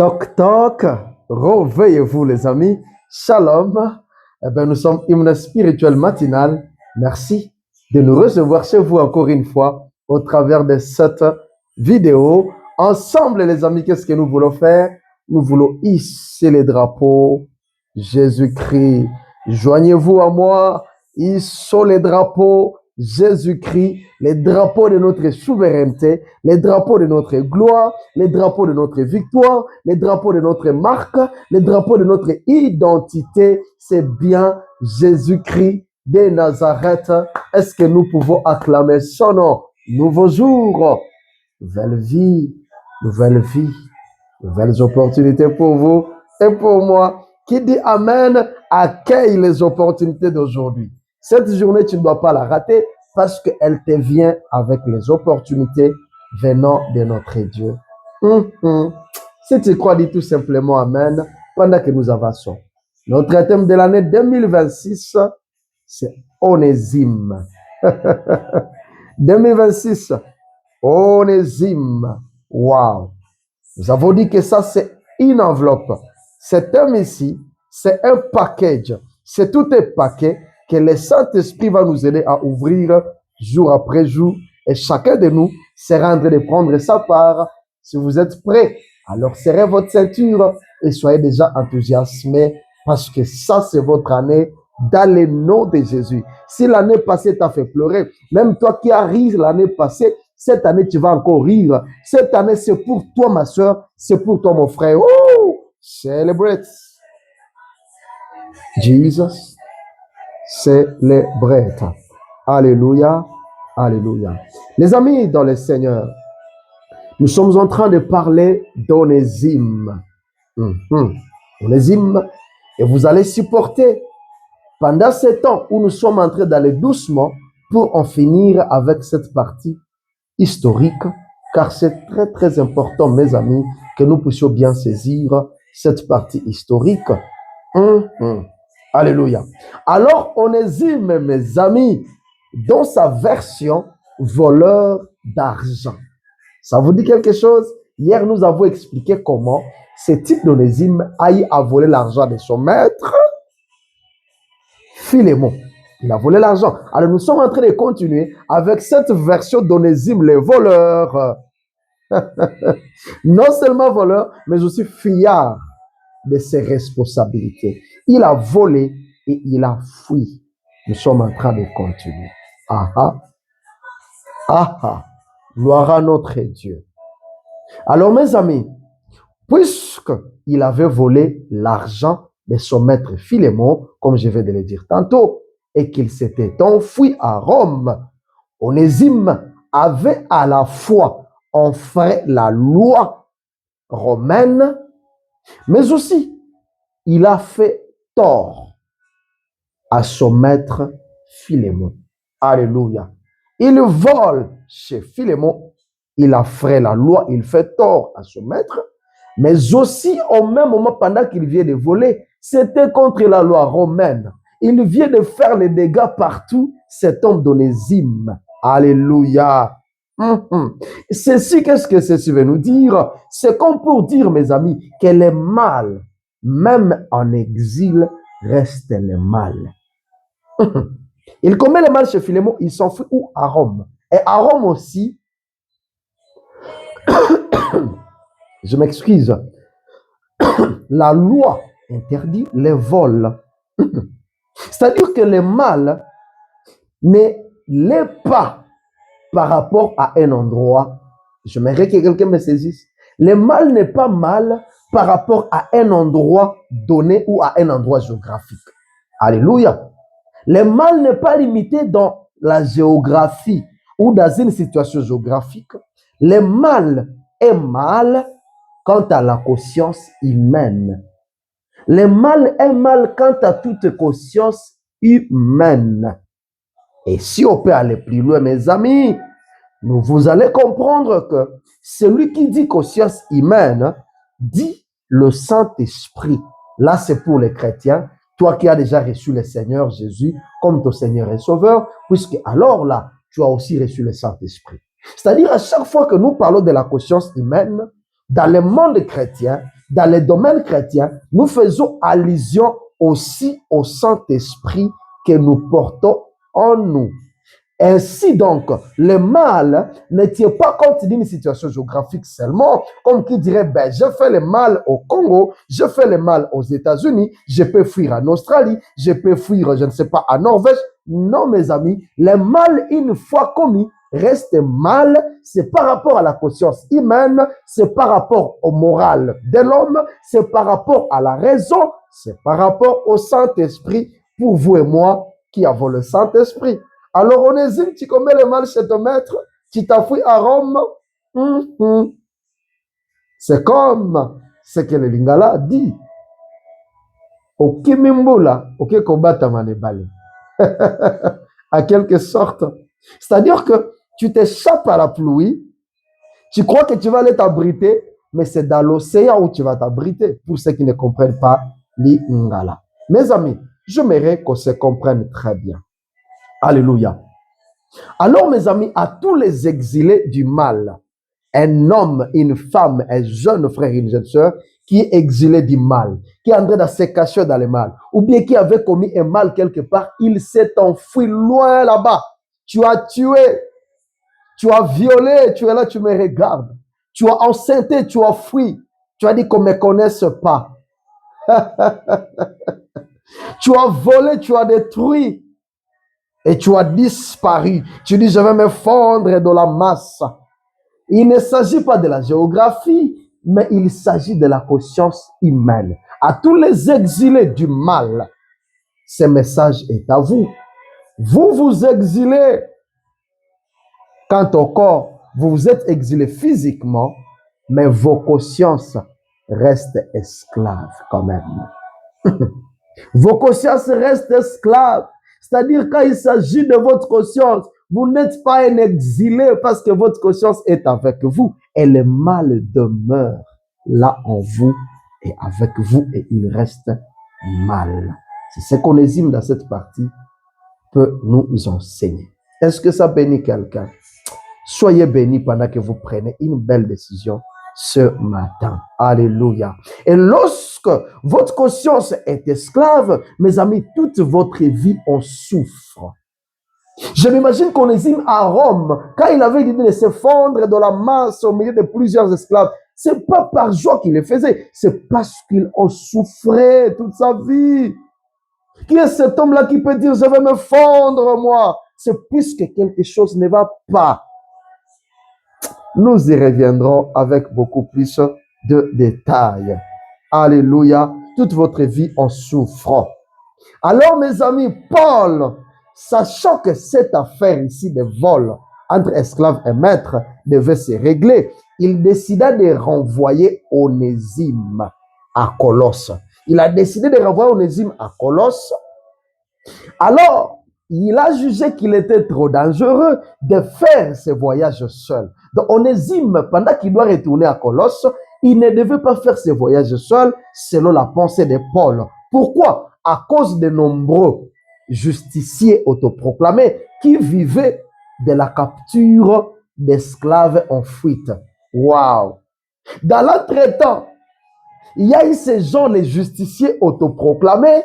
Toc toc, réveillez-vous les amis. Shalom. Nous sommes Hymne Spirituel Matinal. Merci de nous recevoir chez vous encore une fois au travers de cette vidéo. Ensemble les amis, qu'est-ce que nous voulons faire? Nous voulons hisser les drapeaux Jésus-Christ. Joignez-vous à moi, hissons les drapeaux Jésus-Christ, les drapeaux de notre souveraineté, les drapeaux de notre gloire, les drapeaux de notre victoire, les drapeaux de notre marque, les drapeaux de notre identité. C'est bien Jésus-Christ de Nazareth. Est-ce que nous pouvons acclamer son nom? Nouveau jour, nouvelle vie, nouvelles opportunités pour vous et pour moi. Qui dit Amen, accueille les opportunités d'aujourd'hui. Cette journée, tu ne dois pas la rater parce qu'elle te vient avec les opportunités venant de notre Dieu. Si tu crois, dis tout simplement Amen pendant que nous avançons. Notre thème de l'année 2026, c'est Onésime. 2026, Onésime. Wow. Nous avons dit que ça, c'est une enveloppe. Cet thème ici, c'est un package. C'est tout un paquet que le Saint-Esprit va nous aider à ouvrir jour après jour. Et chacun de nous sera en train de prendre sa part. Si vous êtes prêts, alors serrez votre ceinture et soyez déjà enthousiasmés parce que ça, c'est votre année dans le nom de Jésus. Si l'année passée t'a fait pleurer, même toi qui as ri l'année passée, cette année, tu vas encore rire. Cette année, c'est pour toi, ma soeur. C'est pour toi, mon frère. Oh! Celebrate. Jesus. Celebrate. Alléluia. Alléluia. Les amis dans le Seigneur, nous sommes en train de parler d'Onésime. Onésime. Et vous allez supporter pendant ce temps où nous sommes en train d'aller doucement pour en finir avec cette partie historique, car c'est très très important, mes amis, que nous puissions bien saisir cette partie historique. Alléluia. Alors, Onésime, mes amis, dans sa version voleur d'argent. Ça vous dit quelque chose? Hier, nous avons expliqué comment ce type d'Onésime aille à voler l'argent de son maître, Philémon. Il a volé l'argent. Alors, nous sommes en train de continuer avec cette version d'Onésime, le voleur. Non seulement voleur, mais aussi fiard de ses responsabilités. Il a volé et il a fui. Nous sommes en train de continuer. Gloire à notre Dieu. Alors, mes amis, puisqu'il avait volé l'argent de son maître Philémon, comme je vais de le dire tantôt, et qu'il s'était enfui à Rome, Onésime avait à la fois enfreint la loi romaine, mais aussi il a fait tort à son maître Philémon. Alléluia. Il vole chez Philémon, il a fait la loi, il fait tort à son maître, mais aussi au même moment, pendant qu'il vient de voler, c'était contre la loi romaine. Il vient de faire les dégâts partout, cet homme d'Onésime. Alléluia. Ceci, qu'est-ce que ceci veut nous dire? C'est comme pour dire, mes amis, que le mal, même en exil, reste le mal. Il commet le mal chez Philémon, il s'enfuit où? À Rome. Et à Rome aussi, je m'excuse, la loi interdit les vols. C'est-à-dire que le mal n'est pas par rapport à un endroit. J'aimerais que quelqu'un me saisisse. Le mal n'est pas mal par rapport à un endroit donné ou à un endroit géographique. Alléluia. Le mal n'est pas limité dans la géographie ou dans une situation géographique. Le mal est mal quant à la conscience humaine. Le mal est mal quant à toute conscience humaine. Et si on peut aller plus loin, mes amis, vous allez comprendre que celui qui dit conscience humaine dit le Saint-Esprit. Là, c'est pour les chrétiens. Toi qui as déjà reçu le Seigneur Jésus comme ton Seigneur et Sauveur, puisque alors là, tu as aussi reçu le Saint-Esprit. C'est-à-dire, à chaque fois que nous parlons de la conscience humaine, dans le monde chrétien, dans les domaines chrétiens, nous faisons allusion aussi au Saint-Esprit que nous portons en nous. Ainsi donc, le mal ne tient pas compte d'une situation géographique seulement, comme qui dirait, ben, je fais le mal au Congo, je fais le mal aux États-Unis, je peux fuir en Australie, je peux fuir, je ne sais pas, en Norvège. Non, mes amis, le mal, une fois commis, reste mal. C'est par rapport à la conscience humaine, c'est par rapport au moral de l'homme, c'est par rapport à la raison, c'est par rapport au Saint-Esprit, pour vous et moi qui avons le Saint-Esprit. Alors, Onésime, tu commets le mal chez ton maître, tu t'enfuis à Rome. C'est comme ce que le Lingala dit. Okimimbula, ok, kobata manebale. À quelque sorte. C'est-à-dire que tu t'échappes à la pluie, tu crois que tu vas aller t'abriter, mais c'est dans l'océan où tu vas t'abriter, pour ceux qui ne comprennent pas l'Ingala. Mes amis, j'aimerais qu'on se comprenne très bien. Alléluia. Alors, mes amis, à tous les exilés du mal, un homme, une femme, un jeune frère, une jeune soeur, qui est exilé du mal, qui est en train de se cacher dans le mal, ou bien qui avait commis un mal quelque part, il s'est enfui loin là-bas. Tu as tué, tu as violé, tu es là, tu me regardes. Tu as enceinté, tu as fui. Tu as dit qu'on ne me connaisse pas. Tu as volé, tu as détruit. Et tu as disparu. Tu dis, je vais me fondre dans la masse. Il ne s'agit pas de la géographie, mais il s'agit de la conscience humaine. À tous les exilés du mal, ce message est à vous. Vous vous exilez. Quant au corps, vous vous êtes exilé physiquement, mais vos consciences restent esclaves quand même. Vos consciences restent esclaves. C'est-à-dire, quand il s'agit de votre conscience, vous n'êtes pas un exilé parce que votre conscience est avec vous. Et le mal demeure là en vous et avec vous et il reste mal. C'est ce qu'Onésime dans cette partie peut nous enseigner. Est-ce que ça bénit quelqu'un? Soyez bénis pendant que vous prenez une belle décision ce matin. Alléluia. Et lorsque votre conscience est esclave, mes amis, toute votre vie en souffre. Je m'imagine qu'Onésime à Rome, quand il avait l'idée de se fondre dans la masse au milieu de plusieurs esclaves, c'est pas par joie qu'il le faisait, c'est parce qu'il en souffrait toute sa vie. Qui est cet homme-là qui peut dire, je vais me fondre, moi? C'est puisque quelque chose ne va pas. Nous y reviendrons avec beaucoup plus de détails. Alléluia. Toute votre vie en souffre. Alors, mes amis, Paul, sachant que cette affaire ici de vol entre esclaves et maîtres devait se régler, il décida de renvoyer Onésime à Colosse. Il a décidé de renvoyer Onésime à Colosse. Alors, il a jugé qu'il était trop dangereux de faire ce voyage seul. Donc, Onésime, pendant qu'il doit retourner à Colosse, il ne devait pas faire ce voyage seul selon la pensée de Paul. Pourquoi? À cause de nombreux justiciers autoproclamés qui vivaient de la capture d'esclaves en fuite. Waouh! Dans l'entretemps, il y a eu ces gens, les justiciers autoproclamés,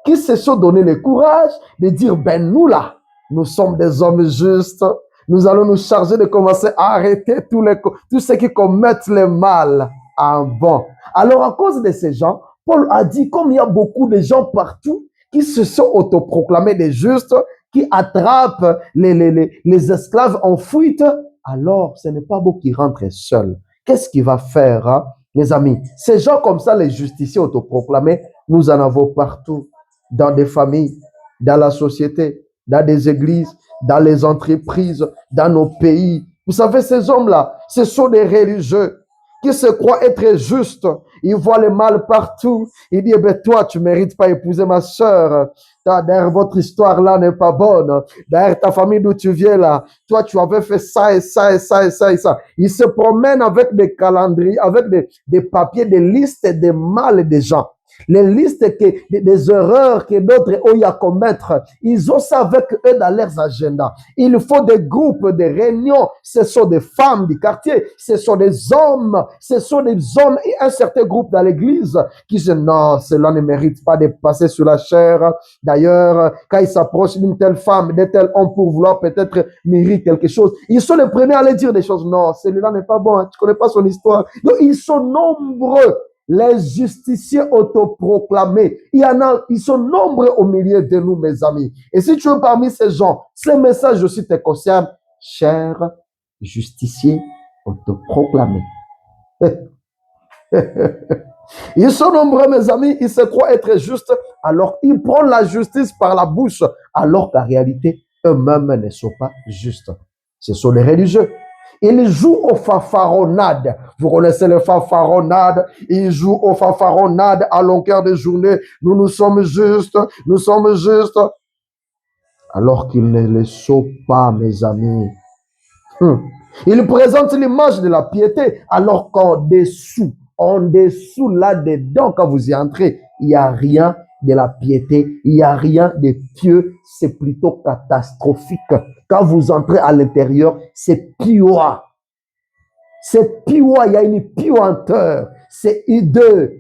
qui se sont donné le courage de dire, ben nous là, nous sommes des hommes justes, nous allons nous charger de commencer à arrêter tous ceux qui commettent le mal en bon. Alors à cause de ces gens, Paul a dit, comme il y a beaucoup de gens partout qui se sont autoproclamés des justes, qui attrapent les esclaves en fuite, alors ce n'est pas beau qu'ils rentrent seuls. Qu'est-ce qu'il va faire, hein, mes amis? Ces gens comme ça, les justiciers autoproclamés, nous en avons partout. Dans des familles, dans la société, dans des églises, dans les entreprises, dans nos pays. Vous savez, ces hommes-là, ce sont des religieux qui se croient être justes. Ils voient le mal partout. Ils disent, ben toi, tu ne mérites pas épouser ma soeur. D'ailleurs, votre histoire là n'est pas bonne. D'ailleurs, ta famille d'où tu viens là, toi, tu avais fait ça et ça et ça et ça et ça. Ils se promènent avec des calendriers, avec des papiers, des listes de mal des gens. les listes des erreurs que d'autres ont eu à commettre. Ils ont ça avec eux dans leurs agendas. Il faut des groupes, des réunions. Ce sont des femmes du quartier, ce sont des hommes et un certain groupe dans l'église qui disent non, cela ne mérite pas de passer sur la chair. D'ailleurs, quand ils s'approchent d'une telle femme, d'un tel homme pour vouloir peut-être mériter quelque chose, ils sont les premiers à aller dire des choses. Non, celui-là n'est pas bon, hein, tu connais pas son histoire. Donc, ils sont nombreux. Les justiciers autoproclamés, ils sont nombreux au milieu de nous, mes amis. Et si tu es parmi ces gens, ces messages aussi te concernent, chers justiciers autoproclamés. Ils sont nombreux, mes amis, ils se croient être justes, alors ils prennent la justice par la bouche, alors qu'en réalité, eux-mêmes ne sont pas justes. Ce sont les religieux. Ils jouent aux fanfaronnades. Vous connaissez les fanfaronnades? Ils jouent aux fanfaronnades à longueur de journée. Nous sommes justes, nous sommes justes. Alors qu'ils ne le sont pas, mes amis. Ils présentent l'image de la piété, alors qu'en dessous, là-dedans, quand vous y entrez, il n'y a rien de la piété, il n'y a rien de pieux, c'est plutôt catastrophique. Quand vous entrez à l'intérieur, c'est pire. C'est pire, il y a une puanteur, c'est hideux.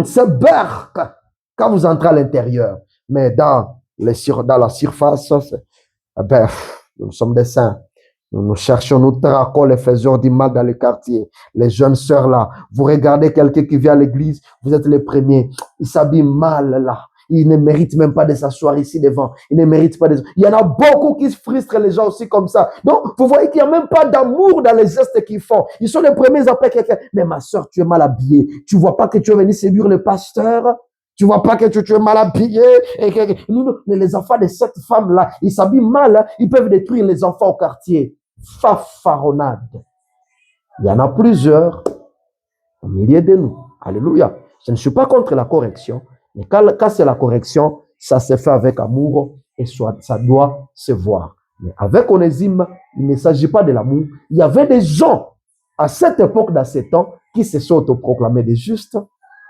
C'est berk quand vous entrez à l'intérieur. Mais dans la surface, nous sommes des saints. Nous cherchons, nous traquons les faiseurs du mal dans les quartiers. Les jeunes sœurs là, vous regardez quelqu'un qui vient à l'église, vous êtes les premiers. Il s'habille mal là. Il ne mérite même pas de s'asseoir ici devant. Il ne mérite pas de... Il y en a beaucoup qui frustrent les gens aussi comme ça. Donc, vous voyez qu'il n'y a même pas d'amour dans les gestes qu'ils font. Ils sont les premiers après quelqu'un. Mais ma soeur, tu es mal habillée. Tu vois pas que tu es venu séduire le pasteur? Tu vois pas que tu es mal habillé? Les enfants de cette femme-là, ils s'habillent mal. Hein? Ils peuvent détruire les enfants au quartier. Fafaronnade. Il y en a plusieurs au milieu de nous. Alléluia. Je ne suis pas contre la correction. Mais quand c'est la correction, ça se fait avec amour et ça doit se voir. Mais avec Onésime, il ne s'agit pas de l'amour. Il y avait des gens à cette époque, dans ces temps, qui se sont autoproclamés des justes.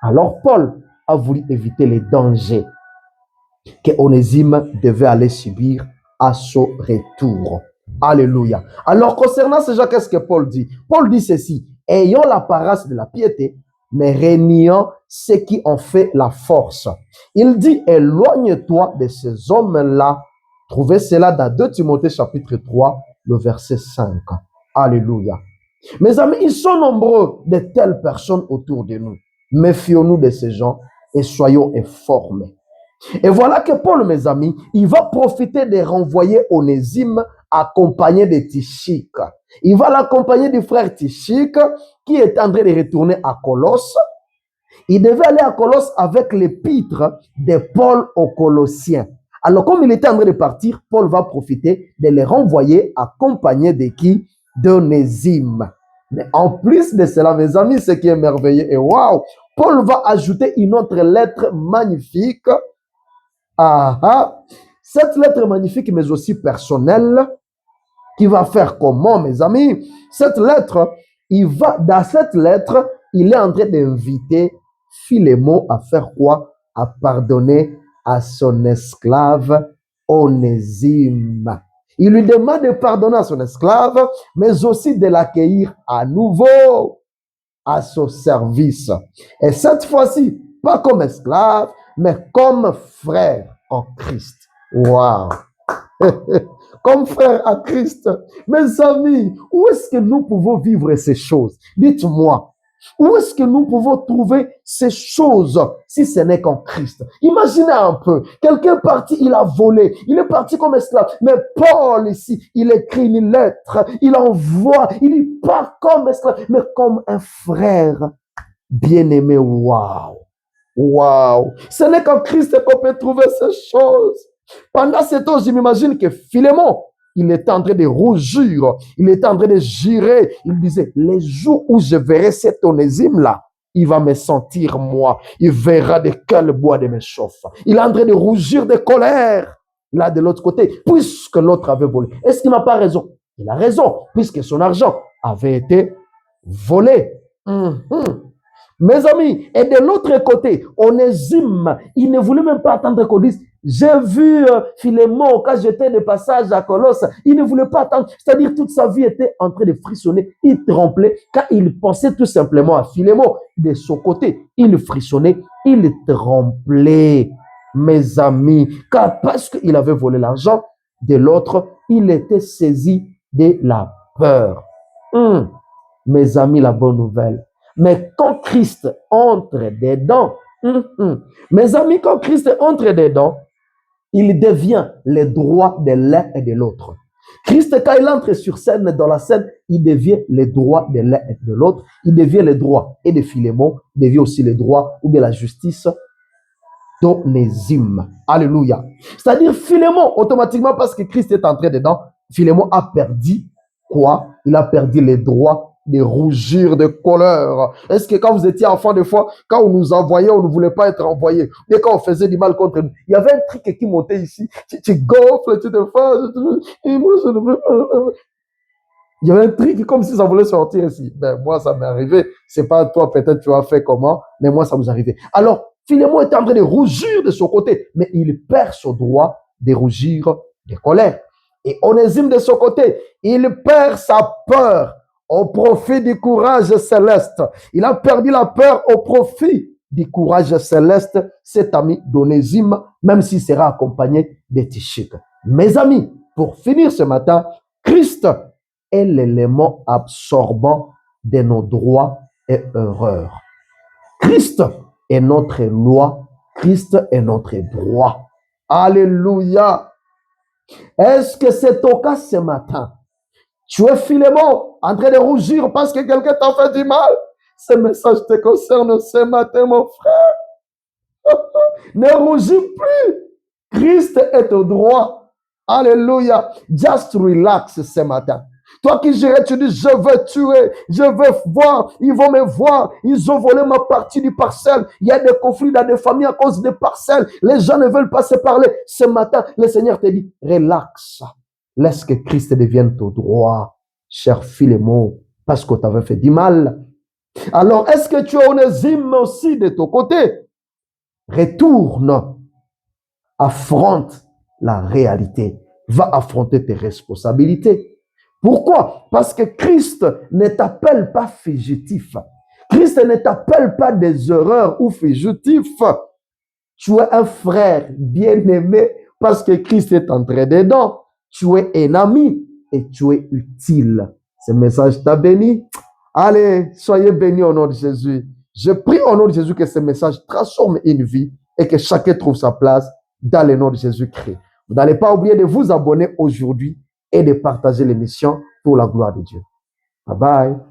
Alors Paul a voulu éviter les dangers que Onésime devait aller subir à son retour. Alléluia. Alors concernant ces gens, qu'est-ce que Paul dit? Paul dit ceci: ayant l'apparence de la piété, mais régnant ceux qui ont fait la force. Il dit, éloigne-toi de ces hommes-là. Trouvez cela dans 2 Timothée chapitre 3, le verset 5. Alléluia. Mes amis, ils sont nombreux de telles personnes autour de nous. Méfions-nous de ces gens et soyons informés. Et voilà que Paul, mes amis, il va profiter de renvoyer Onésime accompagné de Tychik. Il va l'accompagner du frère Tychik qui est en train de retourner à Colosse. Il devait aller à Colosse avec l'épître de Paul aux Colossiens. Alors, comme il était en train de partir, Paul va profiter de les renvoyer accompagné de qui? D'Onésime. Mais en plus de cela, mes amis, ce qui est merveilleux et waouh, Paul va ajouter une autre lettre magnifique. Cette lettre magnifique, mais aussi personnelle, qui va faire comment, mes amis? Cette lettre, dans cette lettre, il est en train d'inviter Philémon à faire quoi? À pardonner à son esclave Onésime. Il lui demande de pardonner à son esclave, mais aussi de l'accueillir à nouveau à son service. Et cette fois-ci, pas comme esclave, mais comme frère en Christ. Waouh! Comme frère à Christ. Mes amis, où est-ce que nous pouvons vivre ces choses? Dites-moi, où est-ce que nous pouvons trouver ces choses si ce n'est qu'en Christ? Imaginez un peu, quelqu'un est parti, il a volé, il est parti comme esclave, mais Paul ici, il écrit une lettre, il envoie, il n'est pas comme esclave, mais comme un frère bien-aimé. Waouh! Waouh! Ce n'est qu'en Christ qu'on peut trouver ces choses. Pendant ce temps, je m'imagine que Philémon, il était en train de rougir, il était en train de jurer. Il disait, les jours où je verrai cet Onésime-là, il va me sentir moi. Il verra de quel bois de me chauffe. Il est en train de rougir de colère. Là, de l'autre côté, puisque l'autre avait volé. Est-ce qu'il n'a pas raison? Il a raison, puisque son argent avait été volé. Mes amis, et de l'autre côté, Onésime, il ne voulait même pas attendre qu'on dise, j'ai vu Philémon quand j'étais de passage à Colosse. Il ne voulait pas attendre. C'est-à-dire toute sa vie était en train de frissonner. Il tremblait car il pensait tout simplement à Philémon. De son côté, il frissonnait, il tremblait, mes amis, car parce qu'il avait volé l'argent de l'autre, il était saisi de la peur. Mes amis, la bonne nouvelle. Mais quand Christ entre dedans, mes amis, quand Christ entre dedans, il devient le droit de l'un et de l'autre. Christ, quand il entre sur scène, dans la scène, il devient le droit de l'un et de l'autre. Il devient le droit et de Philémon, il devient aussi le droit ou bien la justice d'Onésime. Alléluia. C'est-à-dire Philémon, automatiquement, parce que Christ est entré dedans, Philémon a perdu quoi? Il a perdu les droits de rougir de colère. Est-ce que quand vous étiez enfant, des fois, quand on nous envoyait, on ne voulait pas être envoyé? Mais quand on faisait du mal contre nous, il y avait un truc qui montait ici. Tu gonfles, tu te fâches. Et moi, je ne veux pas. Il y avait un truc comme si ça voulait sortir ici. Ben, moi, ça m'est arrivé. C'est pas toi, peut-être tu as fait comment, mais moi, ça vous arrivait. Alors, Philémon était en train de rougir de son côté, mais il perd son droit de rougir de colère. Et Onésime de son côté, il perd sa peur au profit du courage céleste. Il a perdu la peur au profit du courage céleste, cet ami d'Onésime, même s'il sera accompagné de Tychicus. Mes amis, pour finir ce matin, Christ est l'élément absorbant de nos droits et erreurs. Christ est notre loi, Christ est notre droit. Alléluia. Est-ce que c'est ton cas ce matin? Tu es Philémon en train de rougir parce que quelqu'un t'a fait du mal. Ce message te concerne ce matin, mon frère. Ne rougis plus. Christ est au droit. Alléluia. Just relax ce matin. Toi qui gérais, tu dis, je veux tuer, je veux voir, ils vont me voir, ils ont volé ma partie du parcelle. Il y a des conflits dans des familles à cause des parcelles. Les gens ne veulent pas se parler. Ce matin, le Seigneur te dit, relax. Laisse que Christ devienne ton droit, cher Philémon, parce qu'on t'avait fait du mal. Alors, est-ce que tu as Onésime aussi de ton côté? Retourne, affronte la réalité, va affronter tes responsabilités. Pourquoi? Parce que Christ ne t'appelle pas fugitif. Christ ne t'appelle pas des erreurs ou fugitif. Tu es un frère bien-aimé parce que Christ est entré dedans. Tu es un ami et tu es utile. Ce message t'a béni. Allez, soyez bénis au nom de Jésus. Je prie au nom de Jésus que ce message transforme une vie et que chacun trouve sa place dans le nom de Jésus-Christ. Vous n'allez pas oublier de vous abonner aujourd'hui et de partager l'émission pour la gloire de Dieu. Bye bye.